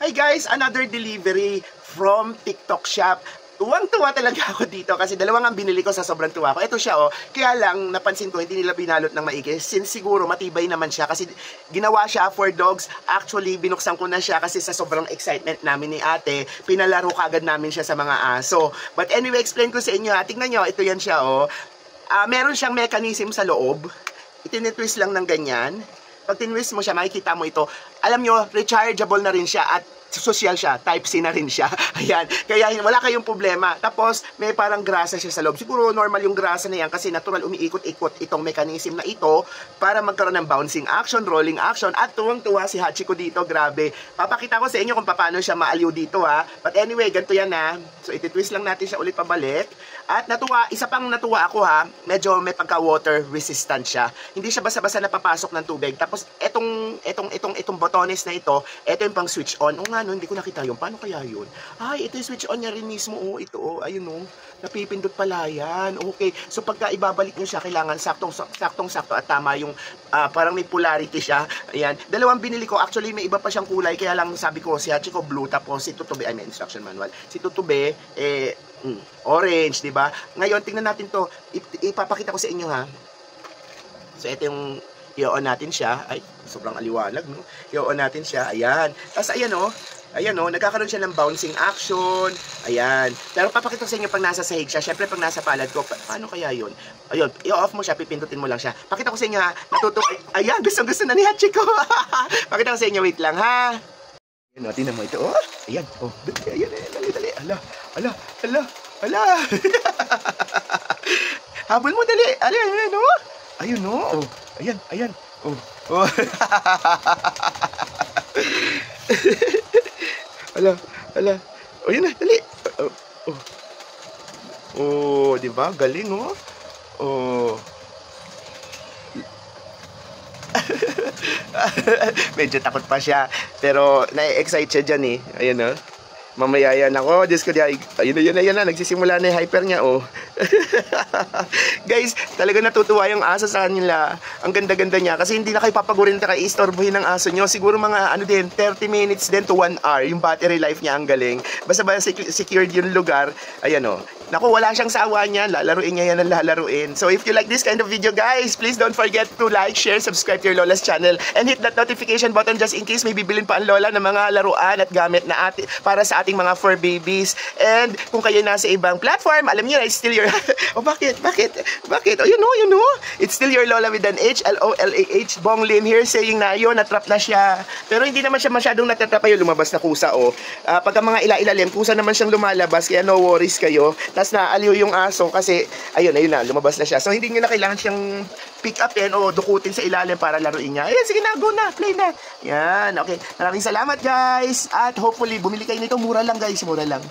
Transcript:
Hi guys, another delivery from TikTok Shop. Tuwang-tuwa talaga ako dito kasi dalawang ang binili ko sa sobrang tuwa ko. Ito siya oh, kaya lang napansin ko hindi nila binalot ng maigi since siguro matibay naman siya kasi ginawa siya for dogs. Actually, binuksan ko na siya kasi sa sobrang excitement namin ni ate, pinalaro kagad namin siya sa mga aso. But anyway, explain ko sa inyo ha. Tingnan nyo, ito yan siya oh. Meron siyang mechanism sa loob. Itinitwist lang ng ganyan. Pag tinwist mo siya, makikita mo ito. Alam nyo, rechargeable na rin siya at social siya, type C na rin siya. Ayan, kaya wala kayong problema. Tapos, may parang grasa siya sa loob. Siguro normal yung grasa na yan kasi natural umiikot-ikot itong mechanism na ito para magkaroon ng bouncing action, rolling action. At tuwang-tuwa si Hachiko dito, grabe. Papakita ko sa inyo kung paano siya maaliw dito ha. But anyway, ganito yan ha. So, ititwist lang natin siya ulit pabalik. At natuwa, isa pang natuwa ako ha, medyo may pagka-water resistant siya. Hindi siya basa-basa napapasok ng tubig. Tapos, itong botones na ito yung pang switch on. O nga, no, hindi ko nakita yun. Paano kaya yun? Ay, ito yung switch on niya rin mismo. Oh, ito, oh, ayun, oh. Napipindot pala yan. Okay. So, pagka ibabalik nyo siya, kailangan saktong-sakto at tama yung, parang may polarity siya. Ayan. Dalawang binili ko. Actually, may iba pa siyang kulay. Kaya lang sabi ko, si Hachiko blue, tapos si Tutube, may instruction manual. Si Tutube, orange, di ba? Ngayon, tingnan natin to. Ipapakita ko sa inyo, ha. So, ito yung i-on natin siya. Ay, sobrang aliwanag, no? I-on natin siya. Ayan. Tapos, ayan, oh. Ayan, oh. Nagkakaroon siya ng bouncing action. Ayan. Pero papakita ko sa inyo pag nasa sahig siya. Syempre, pag nasa palad ko, paano kaya yun? Ayun. I-off mo siya. Pipindutin mo lang siya. Pakita ko sa inyo, ha. Ayan. Gusto na ni Hachiko. Pakita ko sa inyo. Wait lang, ha. Ayan, oh. Tingnan mo ito, oh. Ayan. Oh. Ayan. Dali. Ala. Habol mo, dali. Ayan, oh. Ayun, oh. Ayan. Oh. Ala. Oh, yun na, dali. Oh, di ba? Galing, oh. Oh. Medyo takot pa siya. Pero, na-excite siya dyan, eh. Ayan, oh. Mamaya yan ako. Diyos ko, ayun na. Nagsisimula na yung hyper niya, oh. Guys, talaga natutuwa yung aso sa kanila. Ang ganda-ganda niya. Kasi hindi na kayo papagurin na kayo istorbohin ng aso nyo. Siguro mga 30 minutes din to 1 hour. Yung battery life niya ang galing. Basta ba secured yung lugar. Ayan o. Naku, wala siyang sawa niya. Lalaruin niya yan ang lalaruin. So if you like this kind of video, guys, please don't forget to like, share, subscribe to your Lola's channel. And hit that notification button just in case may bibilin pa ang Lola ng mga laruan at gamit na para sa ating mga fur babies. And kung kayo nasa ibang platform, alam niyo na, it's still your... Oh, bakit? Oh, you know. It's still your Lola with an H, L-O-L-A-H. Bong Lim here saying na yun, natrap na siya. Pero hindi naman siya masyadong natatrap. Ayun, lumabas na kusa, oh. Pagka mga ilalim, kusa naman siyang lumalabas, kaya no worries kayo. Tapos naaliw yung aso kasi, ayun na, lumabas na siya. So, hindi nyo na kailangan siyang pick upin o dukutin sa ilalim para laruin niya. Ayan, sige na, go na, play na. Yan, okay. Maraming salamat, guys. At hopefully, bumili kayo nito. Mura lang, guys. Mura lang.